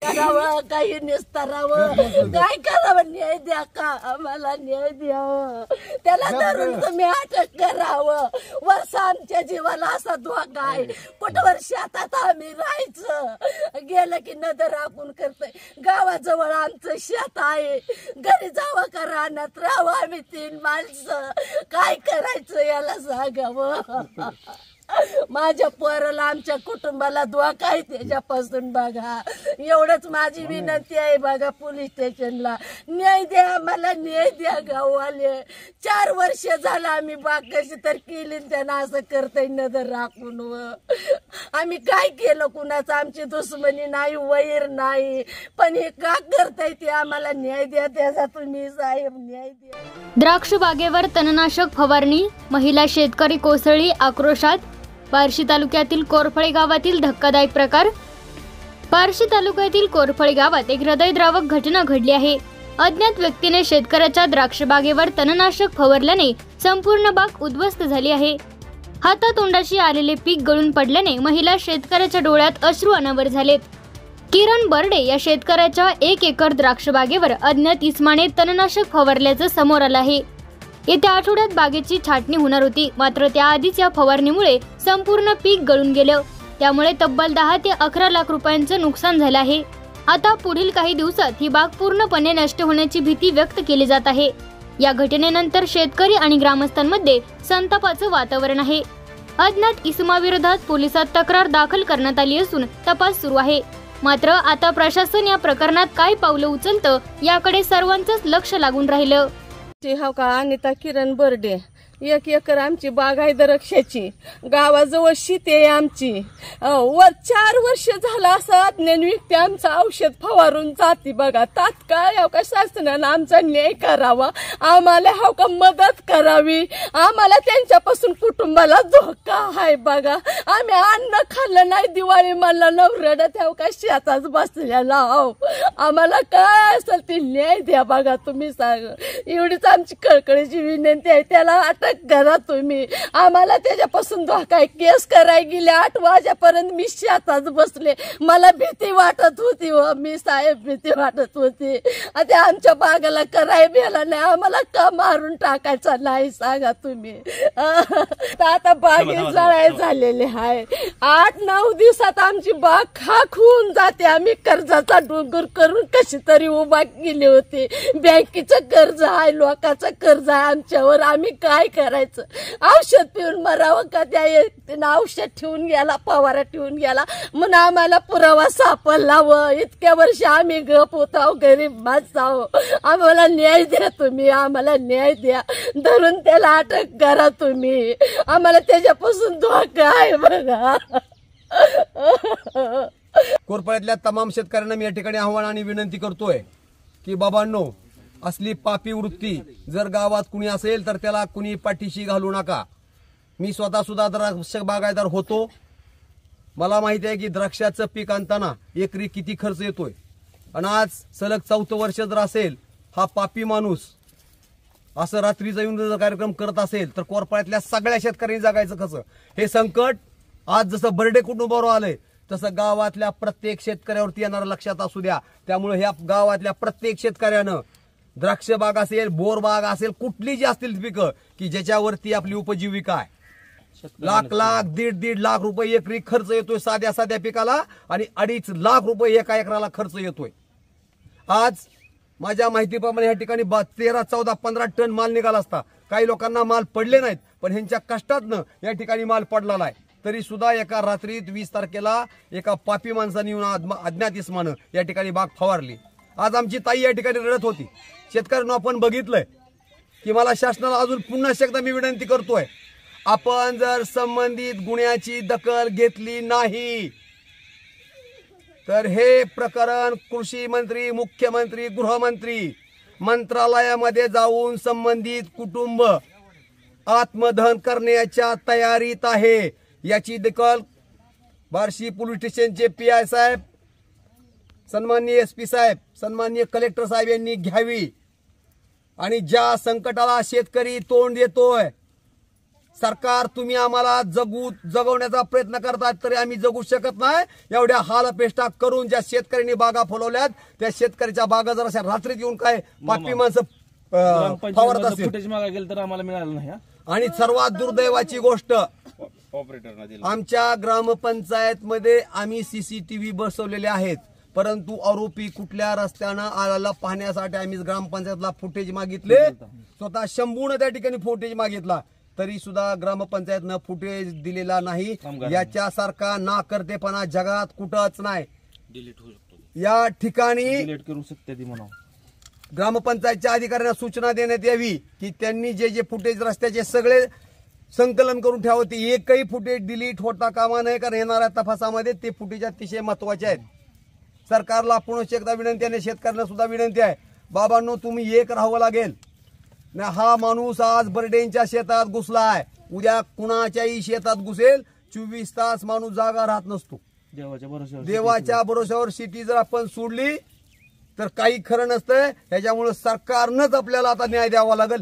करावं काही निस्तारावं काय करावं, न्याय द्या का आम्हाला, न्याय द्यावं, त्याला धरून तुम्ही अटक करावं. वर्ष आमच्या जीवाला असा धोका आहे, कुठवर शेतात आम्ही राहायचं, गेलं की नजर राखून करतोय. गावाजवळ आमचं शेत आहे, घरी जावं का रानात राहावं आम्ही 3 माणसं, काय करायचं याला सांगावं. माझ्या पोराला आमच्या कुटुंबाला धोका आहे त्याच्यापासून बघा. एवढंच माझी विनंती आहे बघा पोलीस स्टेशनला, न्याय द्या मला, न्याय द्या गाववाले. 4 वर्ष झालं आम्ही बाग कशी तर केली, त्यांना असं करताय नजर राखून. आम्ही काय केलं कुणाचं, आमची दुश्मनी नाही, वैर नाही, पण हे का करताय ते आम्हाला न्याय द्या, त्याचा तुम्ही साहेब न्याय द्या. द्राक्ष बागेवर तणनाशक फवारणी, महिला शेतकरी कोसळली आक्रोशात. बार्शी तालुक्यातील कोरफळे गावातील धक्कादायक प्रकार. बार्शी तालुक्यातील कोरफळे गावात एक हृदयद्रावक घटना घडली आहे. अज्ञात व्यक्तीने शेतकऱ्याच्या द्राक्ष बागेवर तणनाशक फवारल्याने संपूर्ण बाग उद्ध्वस्त झाली आहे. हातातोंडाशी आलेले पीक गळून पडल्याने महिला शेतकऱ्याच्या डोळ्यात अश्रू अनावर झालेत. किरण बर्डे या शेतकऱ्याच्या 1 एकर द्राक्ष बागेवर अज्ञात इसमाने तणनाशक फवारल्याचं समोर आलं आहे. येत्या आठवड्यात बागेची छाटणी होणार होती, मात्र त्याआधीच या फवारणीमुळे संपूर्ण पीक गळून गेलं. त्यामुळे तब्बल 10 ते 11 लाख रुपयांचं नुकसान झालं आहे. आता पुढील काही दिवसात ही बाग पूर्णपणे नष्ट होण्याची भीती व्यक्त केली जात आहे. या घटनेनंतर शेतकरी आणि ग्रामस्थांमध्ये संतापाचं वातावरण आहे. अज्ञात इसमाविरोधात पोलिसात तक्रार दाखल करण्यात आली असून तपास सुरू आहे. मात्र आता प्रशासन या प्रकरणात काय पावलं उचलतं याकडे सर्वांचंच लक्ष लागून राहिलं. हो का, अनिता किरण बर्डे. 1 एकर आमची बाग आहे द्राक्षाची, गावाजवळ शेती आहे आमची. 4 वर्ष झालं असं अज्ञान व्यक्ती आमचं औषध फवारून जाते बघा. तात्काळ हो का शासनानं आमचा न्याय करावा, आम्हाला हो का मदत करावी. आम्हाला त्यांच्यापासून कुटुंबाला धोका आहे बघा. आम्ही अन्न खाल्लं नाही, दिवाळी मला नवरडत हो का शेतात बसलेला हो. आम्हाला काय असेल ते न्याय द्या बघा तुम्ही सांग. एवढीच आमची कळकळीची विनंती आहे, त्याला अटक करा तुम्ही. आम्हाला त्याच्यापासून धोका आहे. केस करायला गेले 8 वाजेपर्यंत मी शेतात बसले, मला भीती वाटत होती व मी साहेब भीती वाटत होती. आता आमच्या बागाला कराय भेला नाही, आम्हाला का मारून टाकायचा नाही सांगा तुम्ही. आता बागे जळाय झालेले आहे. 8-9 दिवसात आमची बाग खाक होऊन जाते. आम्ही कर्जाचा डोंगर करून कशी तरी उभा केली होती. बँकेचं कर्ज आहे, लोकांचं कर्ज आहे आमच्यावर. आम्ही काय करायचं, औषध पिऊन मरावं का? त्या व्यक्तीनं औषध ठेवून गेला, फवारा ठेवून गेला म्हणून आम्हाला पुरावा सापडला. व इतक्या वर्ष आम्ही गप होतो, गरीब माणसं आहो. आम्हाला न्याय द्या तुम्ही, आम्हाला न्याय द्या. धरून त्याला अटक करा तुम्ही, आम्हाला त्याच्यापासून धोका आहे बघा. कोरफळ्यातल्या तमाम शेतकऱ्यांना मी या ठिकाणी आव्हान आणि विनंती करतोय की बाबांनो, असली पापी वृत्ती जर गावात कुणी असेल तर त्याला कुणी पाठीशी घालू नका. मी स्वतः सुद्धा द्राक्ष बागायतदार होतो. मला माहिती आहे की द्राक्षाचं पीक आणताना एकरी किती खर्च येतोय. आणि आज सलग 4थं वर्ष जर असेल हा पापी माणूस असं रात्रीचा येऊन जर कार्यक्रम करत असेल तर कोरफळ्यातल्या सगळ्या शेतकऱ्यांनी जगायचं कसं? हे संकट आज जसं बर्डे कुटुंबावर आलंय तसं गावातल्या प्रत्येक शेतकऱ्यावरती येणारं लक्षात असू द्या. त्यामुळे ह्या गावातल्या प्रत्येक शेतकऱ्यानं द्राक्ष बाग असेल, बोर बाग असेल, कुठली जी असतील पिकं की ज्याच्यावरती आपली उपजीविका आहे, लाख, 1.5 लाख रुपये एकरी खर्च येतोय साध्या पिकाला आणि 2.5 लाख रुपये एका एकराला खर्च येतोय. आज माझ्या माहितीप्रमाणे या ठिकाणी 13, 14, 15 टन माल निघाला असता. काही लोकांना माल पडले नाहीत, पण ह्यांच्या कष्टातनं या ठिकाणी माल पडलेला आहे. तरी सुद्धा एका रात्रीत 20 तारखेला एका पापी माणसाने येऊन अज्ञात इसमानं या ठिकाणी बाग फवारली. आज आमची ताई या ठिकाणी रडत होती. शेतकऱ्यांना आपण बघितलंय की मला शासनाला अजून पुन्हा एकदा मी विनंती करतोय, आपण जर संबंधित गुन्ह्याची दखल घेतली नाही तर हे प्रकरण कृषी मंत्री, मुख्यमंत्री, गृहमंत्री मंत्रालयामध्ये जाऊन संबंधित कुटुंब आत्मदहन करण्याच्या तयारीत आहे. याची दखल बार्शी पोलीस स्टेशनचे PI साहेब, सन्माननीय SP साहेब, सन्माननीय कलेक्टर साहेब यांनी घ्यावी. आणि ज्या संकटाला शेतकरी तोंड देतोय, सरकार तुम्ही आम्हाला जगवण्याचा प्रयत्न करतात तरी आम्ही जगू शकत नाही। एवढ्या हालपेष्टा करून ज्या शेतकऱ्यांनी बागा फुलवल्यात त्या शेतकऱ्याच्या बागा जर अशा रात्रीत येऊन काय पापी माणसं फवारत असतील फुटेज मागा गेलं तर आम्हाला मिळालं नाही। आणि सर्वात दुर्दैवाची गोष्ट आमच्या ग्रामपंचायत मध्ये आम्ही सीसीटीव्ही बसवलेले आहेत, परंतु आरोपी कुठल्या रस्त्यानं आल्याला पाहण्यासाठी आम्ही ग्रामपंचायतला फुटेज मागितले, स्वतः शंभूने त्या ठिकाणी फुटेज मागितला तरी सुद्धा ग्रामपंचायतनं फुटेज दिलेला नाही। याच्यासारखा नाकर्तेपणा जगात कुठंच नाही। या ठिकाणी डिलीट करू शकते ती म्हणा ग्रामपंचायतच्या अधिकाऱ्यांना सूचना देण्यात यावी की त्यांनी जे जे फुटेज रस्त्याचे सगळे संकलन करून ठेवावे, एकही फुटेज डिलीट होता कामा नये, कारण येणाऱ्या तपासामध्ये ते फुटेज अतिशय महत्वाचे आहेत। सरकारला पुनश्च एकदा विनंती आहे, शेतकऱ्यांना सुद्धा विनंती आहे, बाबांनो तुम्ही एक राहावं लागेल ना। हा माणूस आज बर्डेंच्या शेतात घुसलाय, उद्या कुणाच्याही शेतात घुसेल। 24 तास माणूस जागा राहत नसतो। देवाच्या भरोश्यावर सिटी जर आपण सोडली तर काही खरं नसतंय। त्याच्यामुळे सरकारनंच आपल्याला आता न्याय द्यावा लागेल।